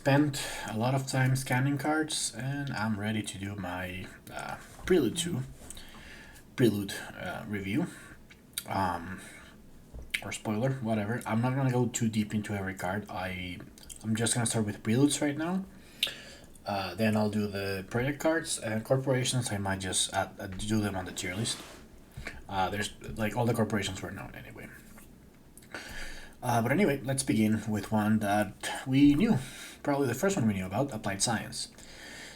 spent a lot of time scanning cards, and I'm ready to do my Prelude 2 Prelude review. Um, or spoiler, whatever. I'm not gonna go too deep into every card. I'm just gonna start with Preludes right now. Then I'll do the project cards and corporations. I might just do them on the tier list. There's like all the corporations were known anyway. But anyway, let's begin with one that we knew. Probably the first one we knew about, Applied Science.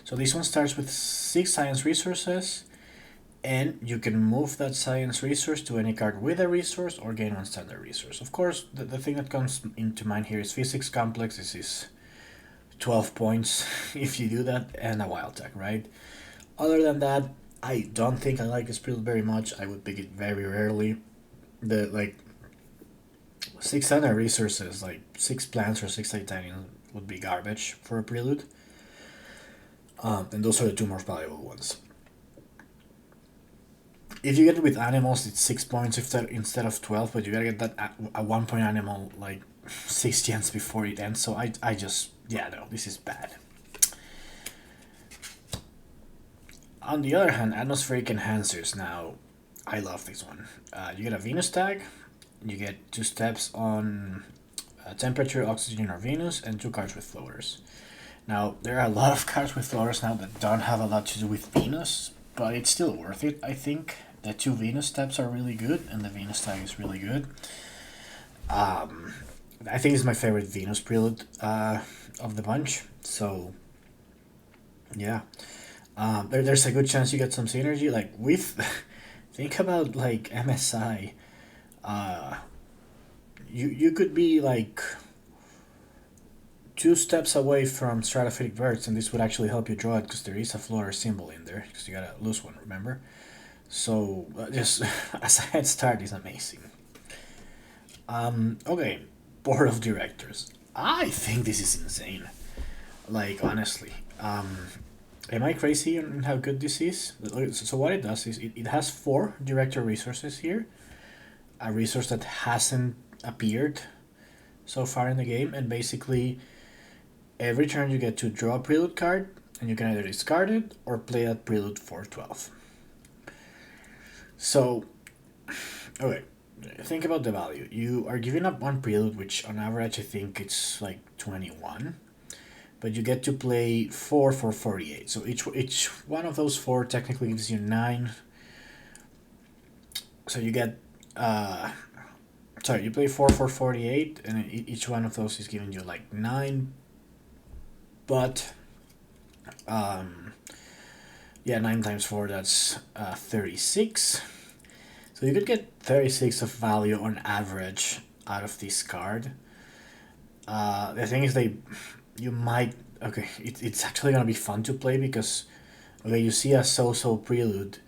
So this one starts with 6 science resources, and you can move that science resource to any card with a resource or gain one standard resource. Of course, the thing that comes into mind here is physics complex. This is 12 points if you do that, and a wild tag, right? Other than that, I don't think I like this build very much. I would pick it very rarely. The 6 standard resources, like 6 plants or 6 titanium, would be garbage for a prelude. And those are the 2 most valuable ones. If you get it with animals, it's 6 points instead of 12, but you gotta get that a 1 point animal like 6 gens before it ends. So I just, yeah, no, this is bad. On the other hand, atmospheric enhancers. Now, I love this one. You get a Venus tag, you get 2 steps on temperature, oxygen, or Venus, and 2 cards with floaters. Now, there are a lot of cards with floaters now that don't have a lot to do with Venus, but it's still worth it, I think. The 2 Venus steps are really good, and the Venus tag is really good. I think it's my favorite Venus prelude of the bunch, so yeah. There's a good chance you get some synergy. Like, with... think about, like, MSI. You could be, like, 2 steps away from Stratospheric Birds, and this would actually help you draw it, because there is a floater symbol in there, because you gotta lose one, remember? So, just as a head start is amazing. Okay, Board of Directors. I think this is insane. Like, honestly. Am I crazy on how good this is? So what it does is it has 4 director resources here. A resource that hasn't appeared so far in the game, and basically every turn you get to draw a prelude card, and you can either discard it or play that prelude for 12. So, okay, think about the value. You are giving up 1 prelude, which on average I think it's like 21. But you get to play 4 for 48. So each one of those 4 technically gives you 9. So you get... you play 4 for 48, and each one of those is giving you like 9. But... yeah, 9 times 4, that's 36. So you could get 36 of value on average out of this card. The thing is, you might... Okay, it's actually going to be fun to play, because... Okay, you see a so-so prelude.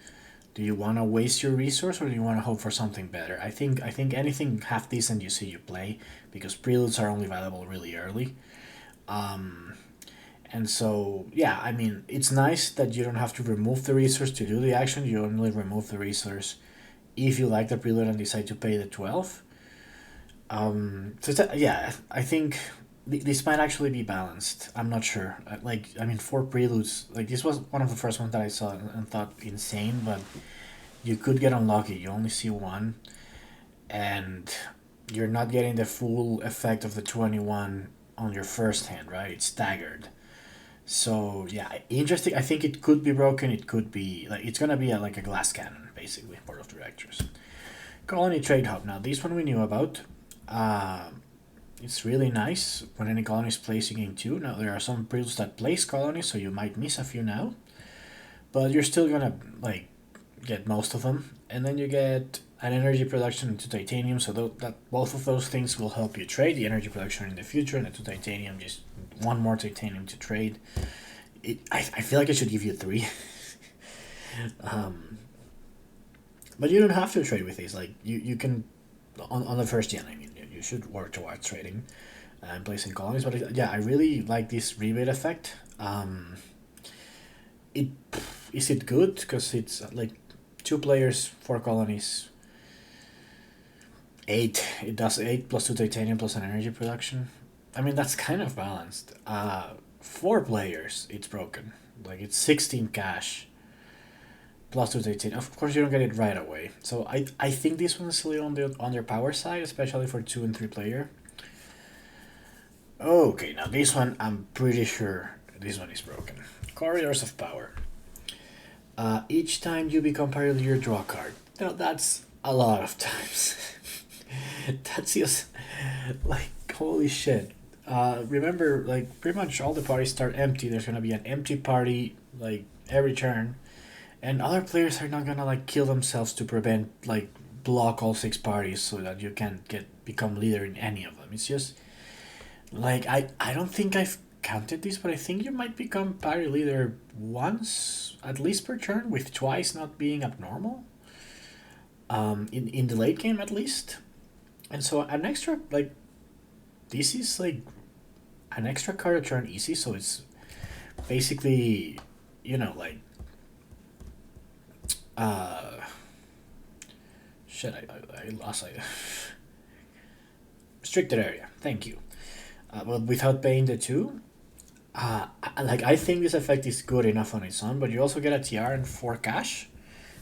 Do you want to waste your resource, or do you want to hope for something better? I think anything half decent you see you play, because preludes are only valuable really early. And so, yeah, I mean, it's nice that you don't have to remove the resource to do the action. You only remove the resource if you like the prelude and decide to pay the 12. Yeah, I think this might actually be balanced. I'm not sure. Like, I mean, 4 preludes, like, this was one of the first ones that I saw and thought insane, but you could get unlucky. You only see 1, and you're not getting the full effect of the 21 on your first hand, right? It's staggered. So, yeah, interesting. I think it could be broken. It could be, like, it's gonna be like a glass cannon, basically, Board of Directors. Colony Trade Hub. Now, this one we knew about. It's really nice when any colony is placed in game 2. Now, there are some preludes that place colonies, so you might miss a few now. But you're still gonna, like, get most of them. And then you get an energy production into titanium, so that both of those things will help you trade. The energy production in the future, and the 2 titanium, just 1 more titanium to trade. I feel like it should give you 3. But you don't have to trade with these. Like, you can, on the first gen, I mean, you should work towards trading and placing colonies. But yeah, I really like this rebate effect. Is it good? Because it's like 2 players, 4 colonies, 8. It does 8 plus 2 titanium plus an energy production. I mean, that's kind of balanced. 4 players, it's broken. Like, it's 16 cash plus 2 titanium. Of course, you don't get it right away. So I think this one's still on their power side, especially for 2 and 3 player. Okay, now this one, I'm pretty sure this one is broken. Corridors of Power. Each time you become party leader, draw a card. Now, that's a lot of times. That's just like holy shit. Remember, like pretty much all the parties start empty. There's gonna be an empty party like every turn, and other players are not gonna like kill themselves to prevent like block all 6 parties so that you can't get become leader in any of them. It's just like I don't think I've counted this, but I think you might become party leader once at least per turn, with twice not being abnormal. In the late game at least, and so an extra like this is like an extra card to turn easy, so it's basically like uh shit I lost restricted area. Thank you. But without paying the two, like I think this effect is good enough on its own, but you also get a TR and 4 cash,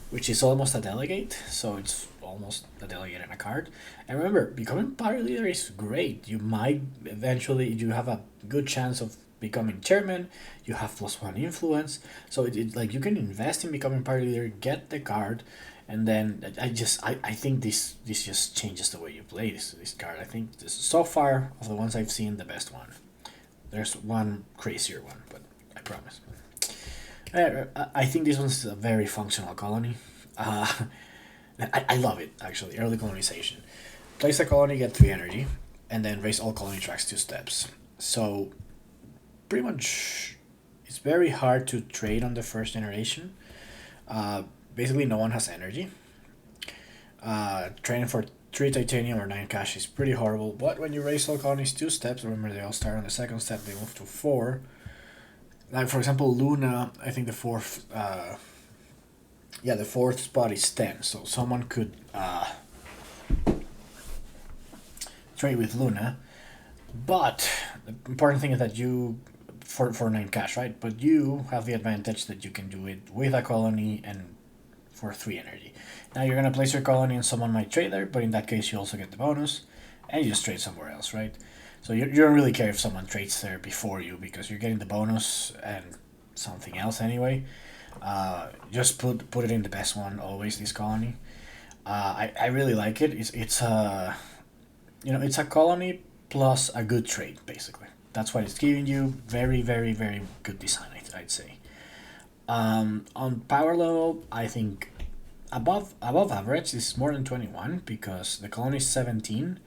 which is almost a delegate, so it's almost a delegate and a card. And remember, becoming party leader is great. You might eventually, you have a good chance of becoming chairman. You have +1 influence, so it like you can invest in becoming party leader, get the card, and then I think this just changes the way you play this card. I think this so far of the ones I've seen, the best one. There's one crazier one, but I promise. I think this one's a very functional colony. Uh, I love it, actually. Early colonization. Place a colony, get 3 energy, and then raise all colony tracks 2 steps. So, pretty much, it's very hard to trade on the first generation. Basically, no one has energy. Trading for 3 titanium or 9 cash is pretty horrible, but when you raise all colonies 2 steps, remember they all start on the second step, they move to 4. Like, for example, Luna, I think the fourth spot is 10, so someone could trade with Luna. But the important thing is that you, for 9 cash, right? But you have the advantage that you can do it with a colony and for 3 energy. Now you're going to place your colony and someone might trade there, but in that case you also get the bonus, and you just trade somewhere else, right? So you don't really care if someone trades there before you, because you're getting the bonus and something else anyway. Just put it in the best one always, this colony. I really like it. It's a it's a colony plus a good trade, basically. That's what it's giving you. Very, very, very good design, I'd say. On power level, I think above average is more than 21, because the colony is 17,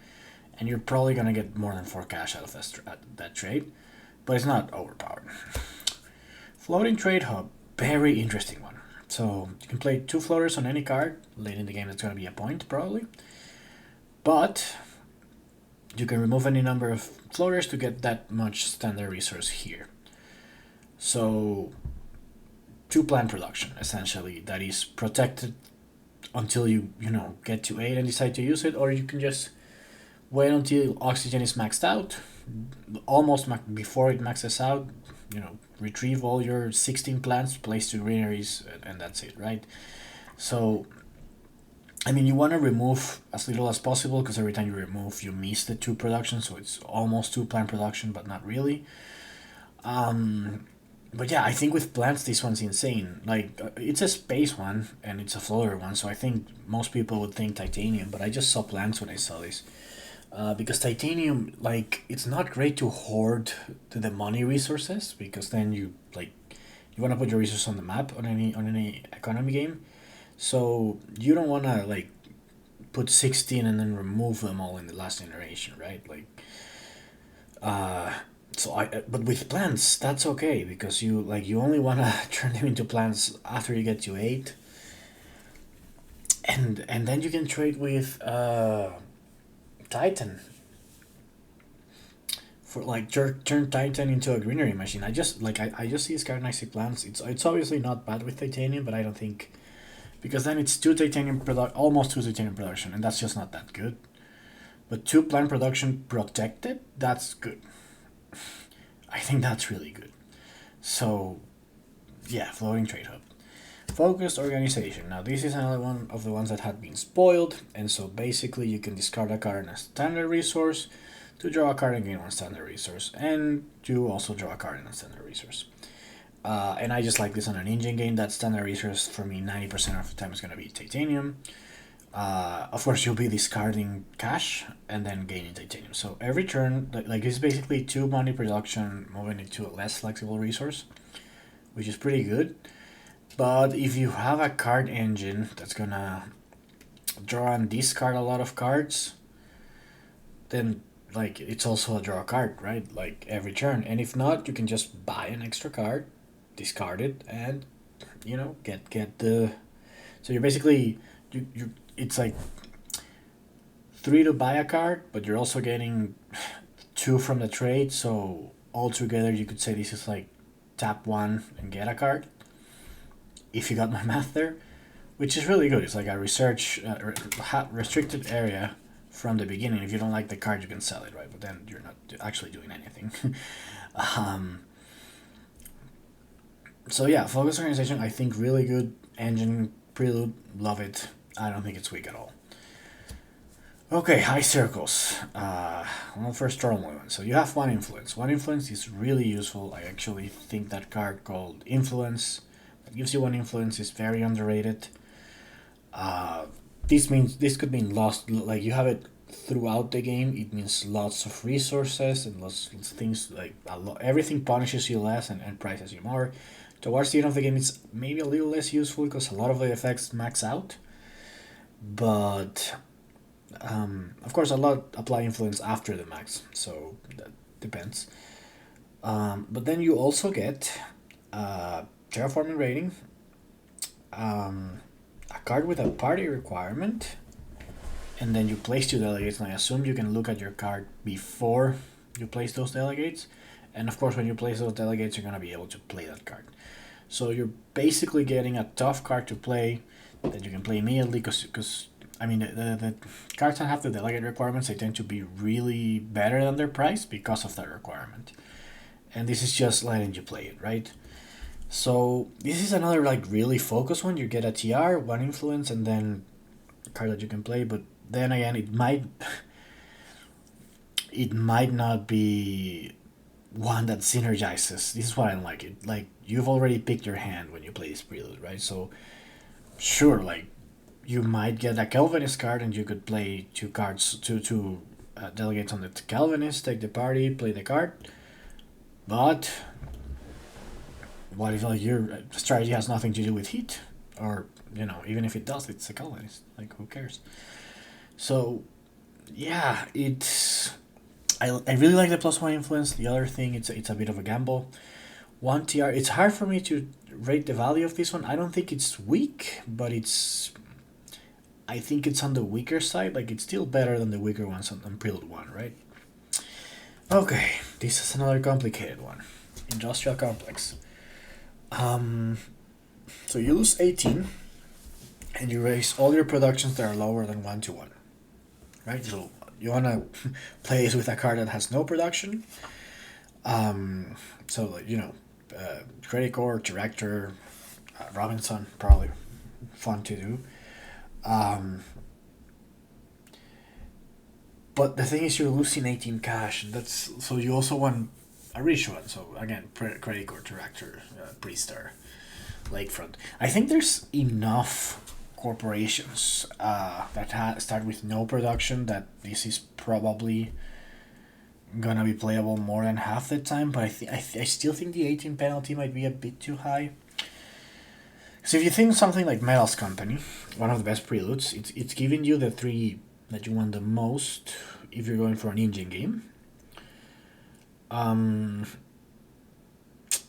and you're probably gonna get more than 4 cash out of that trade, but it's not overpowered. Floating trade hub, very interesting one. So you can play 2 floaters on any card late in the game. That's gonna be a point probably, but you can remove any number of floaters to get that much standard resource here. So 2 plant production, essentially, that is protected until you get to 8 and decide to use it, or you can just wait until oxygen is maxed out, almost before it maxes out. Retrieve all your 16 plants, place 2 greeneries, and that's it, right? So I mean, you want to remove as little as possible, because every time you remove, you miss the 2 production, so it's almost 2 plant production, but not really. But yeah, I think with plants, this one's insane. Like, it's a space one, and it's a floater one, so I think most people would think titanium, but I just saw plants when I saw this. Because titanium, like, it's not great to hoard the money resources, because then you want to put your resources on the map on any economy game. So you don't want to like put 16 and then remove them all in the last generation, right? Like, but with plants, that's okay, because you only want to turn them into plants after you get to 8, and then you can trade with Titan for like turn Titan into a greenery machine. I just see this card and I see plants. It's obviously not bad with titanium, but I don't think, because then it's almost 2 titanium production, and that's just not that good. But 2 plant production protected, that's good. I think that's really good. So yeah, floating trade hub. Focused organization. Now this is another one of the ones that had been spoiled, and so basically you can discard a card in a standard resource to draw a card and gain one standard resource, and you also draw a card in a standard resource. And I just like this on an engine game. That standard resource for me 90% of the time is going to be titanium. Of course, you'll be discarding cash and then gaining titanium. So every turn, like it's basically 2 money production moving into a less flexible resource, which is pretty good. But if you have a card engine that's gonna draw and discard a lot of cards, then like it's also a draw card, right? Like every turn. And if not, you can just buy an extra card, discard it, and get the. So you're basically you it's like 3 to buy a card, but you're also getting 2 from the trade. So altogether, you could say this is like tap 1 and get a card. If you got my math there, which is really good. It's like a restricted area from the beginning. If you don't like the card, you can sell it, right? But then you're not actually doing anything. um, so yeah, focus organization. I think really good engine. Prelude, love it. I don't think it's weak at all. Okay, high circles. Well, first normal one. So you have one influence. One influence is really useful. I actually think that card called influence that gives you one influence is very underrated. Uh, this could mean lost. Like you have it throughout the game. It means lots of resources and lots of things. Like everything punishes you less and prices you more. Towards the end of the game, it's maybe a little less useful because a lot of the effects max out. But of course, a lot apply influence after the max, so that depends. But then you also get terraforming rating, a card with a party requirement, and then you place 2 delegates. And I assume you can look at your card before you place those delegates. And of course, when you place those delegates, you're gonna be able to play that card. So you're basically getting a tough card to play that you can play immediately because I mean the cards that have the delegate requirements, they tend to be really better than their price because of that requirement. And this is just letting you play it, right? So this is another like really focused one. You get a TR, one influence, and then a card that you can play. But then again, it might not be one that synergizes. This is why I don't like it. Like you've already picked your hand when you play this prelude, right? So sure, like you might get a Calvinist card and you could play 2 cards, two delegates on the Calvinist, take the party, play the card. But what if like your strategy has nothing to do with heat, or even if it does, it's a Calvinist. Like who cares? So yeah, it's I really like the +1 influence. The other thing, it's a bit of a gamble. One TR. It's hard for me to rate the value of this one. I don't think it's weak, but I think it's on the weaker side. Like it's still better than the weaker ones on Prelude 1, right? Okay, this is another complicated one. Industrial complex. So you lose 18, and you raise all your productions that are lower than 1 to 1, right? So you wanna play this with a card that has no production. So Credit Core, Director, Robinson, probably fun to do. Um, but the thing is, you're losing 18 cash, and that's so you also want a rich one. So again, Credit Core, Director, Priester, Lakefront. I think there's enough corporations that start with no production that this is probably gonna be playable more than half the time. But I still think the 18 penalty might be a bit too high. So if you think something like Metals Company, one of the best preludes, it's giving you the 3 that you want the most if you're going for an engine game.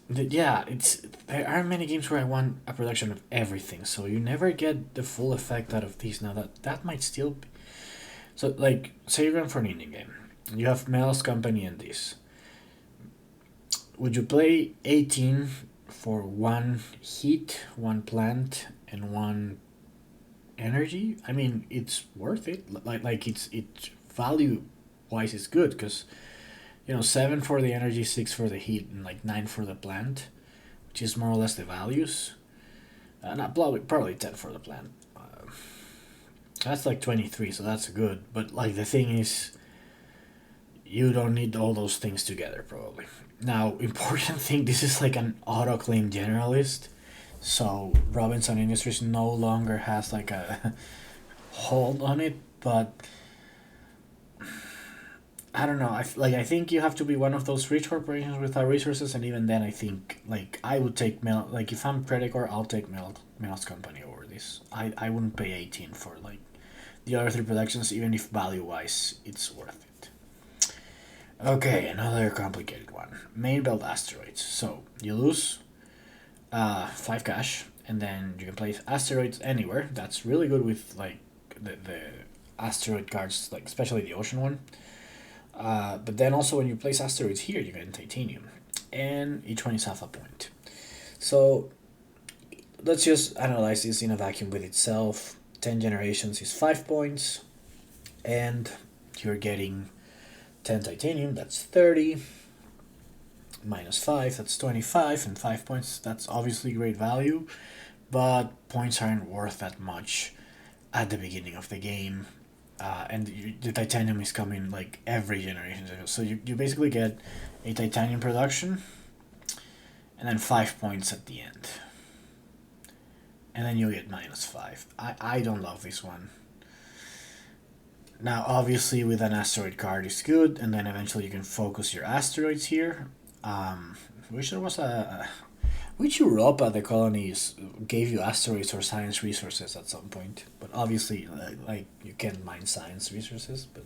Yeah, there aren't many games where I want a production of everything, so you never get the full effect out of these. Now that might still be so. Like, say you're going for an engine game, you have Metals Company and this. Would you play 18 for 1 heat, 1 plant, and 1 energy? I mean, it's worth it. Like it value wise is good because 7 for the energy, 6 for the heat, and like 9 for the plant, which is more or less the values. Not probably 10 for the plant. That's like 23, so that's good. But like the thing is, you don't need all those things together probably. Now, important thing, this is like an auto-claim generalist, so Robinson Industries no longer has like a hold on it, but I don't know. I think you have to be one of those rich corporations without resources, and even then, I think like I would take Mel. Like if I'm Predicor, I'll take Mel's company over this. I wouldn't pay 18 for like the other three productions, even if value wise it's worth it. Okay, another complicated one. Main build asteroids. So you lose 5 cash, and then you can place asteroids anywhere. That's really good with like the asteroid cards, like especially the ocean one. But then also when you place asteroids here, you get titanium, and each one is half a point. So let's just analyze this in a vacuum with itself. 10 generations is 5 points, and you're getting 10 titanium, that's 30, minus 5, that's 25, and 5 points, that's obviously great value, but points aren't worth that much at the beginning of the game. And the titanium is coming like every generation. So you basically get a titanium production and then 5 points at the end. And then you get minus 5. I don't love this one. Now, obviously, with an asteroid card is good, and then eventually you can focus your asteroids here. Wish there was which Europa the colonies gave you asteroids or science resources at some point, but obviously, like you can't mine science resources, but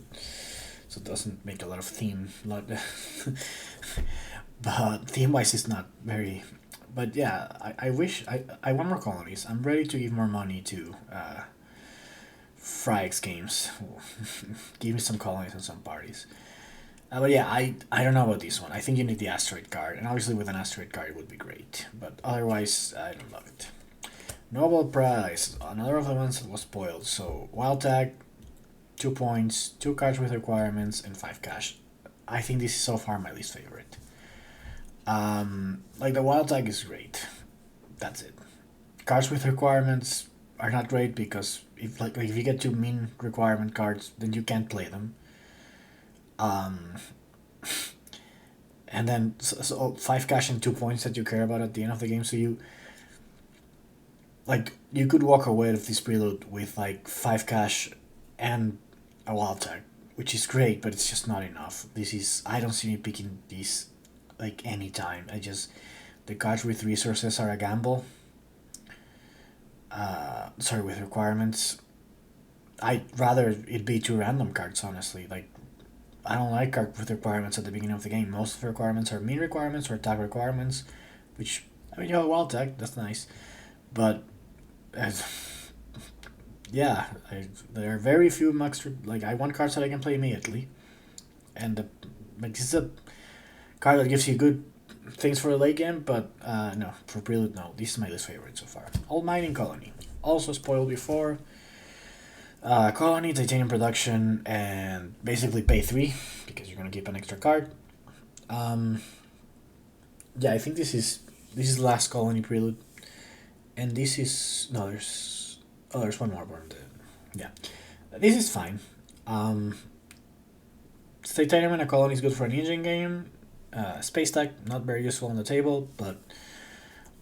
so it doesn't make a lot of theme. But theme wise, it's not very. But yeah, I wish I want more colonies. I'm ready to give more money to Fryx games. Give me some colonies and some parties. But yeah, I don't know about this one. I think you need the asteroid card, and obviously with an asteroid card it would be great. But otherwise, I don't love it. Nobel Prize, another of the ones that was spoiled. So wild tag, 2 points, 2 cards with requirements, and 5 cash. I think this is so far my least favorite. Like the wild tag is great. That's it. Cards with requirements are not great because if you get 2 mean requirement cards, then you can't play them. And then so 5 cash and 2 points that you care about at the end of the game. So you could walk away with this prelude with like 5 cash and a wild tag, which is great, but it's just not enough. I don't see me picking these like anytime. The cards with resources are a gamble. Sorry, with requirements. I'd rather it be 2 random cards, honestly. Like I don't like cards with requirements at the beginning of the game. Most of the requirements are mean requirements or attack requirements, which you have a wild tag, that's nice, but yeah, there are very few max. I want cards that I can play immediately, and this is a card that gives you good things for the late game, but no, for Prelude, no. This is my least favorite so far. Old Mining Colony, also spoiled before. Colony, titanium production, and basically pay 3 because you're gonna keep an extra card. Yeah, I think this is the last colony prelude, and this is no. There's one more. Yeah, this is fine. Titanium in a colony is good for an engine game. Space tech not very useful on the table, but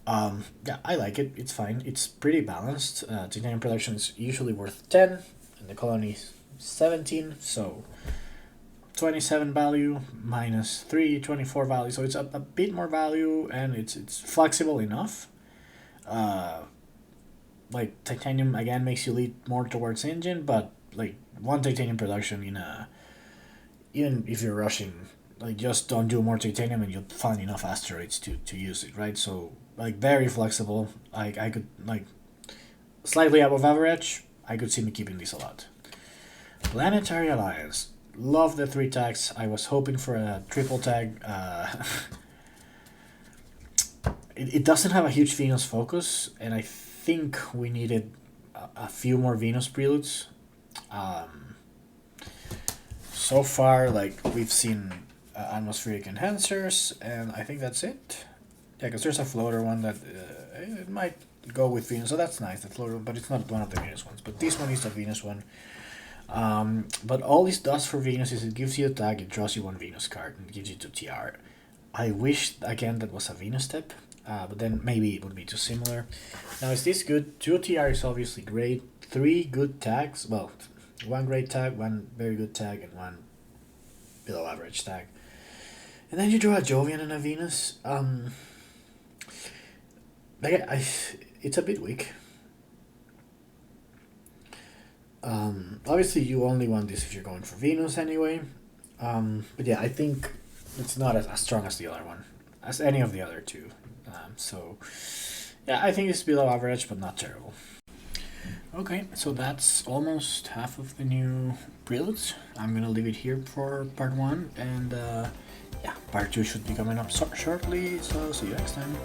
yeah, I like it. It's fine. It's pretty balanced. Titanium production is usually worth 10, and the colony 17. So 27 value minus 3, 24 value. So it's a bit more value, and it's flexible enough. Titanium again makes you lead more towards engine, but like one titanium production even if you're rushing, just don't do more titanium and you'll find enough asteroids to use it, right? So very flexible. I could slightly above average. I could see me keeping this a lot. Planetary Alliance. Love the 3 tags. I was hoping for a triple tag. It doesn't have a huge Venus focus, and I think we needed a few more Venus preludes. So far, we've seen atmospheric enhancers, and I think that's it. Yeah, because there's a floater one that it might go with Venus, so that's nice, the floater, but it's not one of the Venus ones. But this one is a Venus one. But all this does for Venus is it gives you a tag, it draws you one Venus card, and it gives you 2 TR. I wish, again, that was a Venus step, but then maybe it would be too similar. Now, is this good? 2 TR is obviously great. 3 good tags, well, 1 great tag, 1 very good tag, and 1 below average tag. And then you draw a Jovian and a Venus. It's a bit weak. Obviously, you only want this if you're going for Venus anyway. But yeah, I think it's not as strong as the other one, as any of the other two. So yeah, I think it's below average, but not terrible. Okay, so that's almost half of the new Preludes. I'm gonna leave it here for part 1, and yeah, part 2 should be coming up shortly, so see you next time.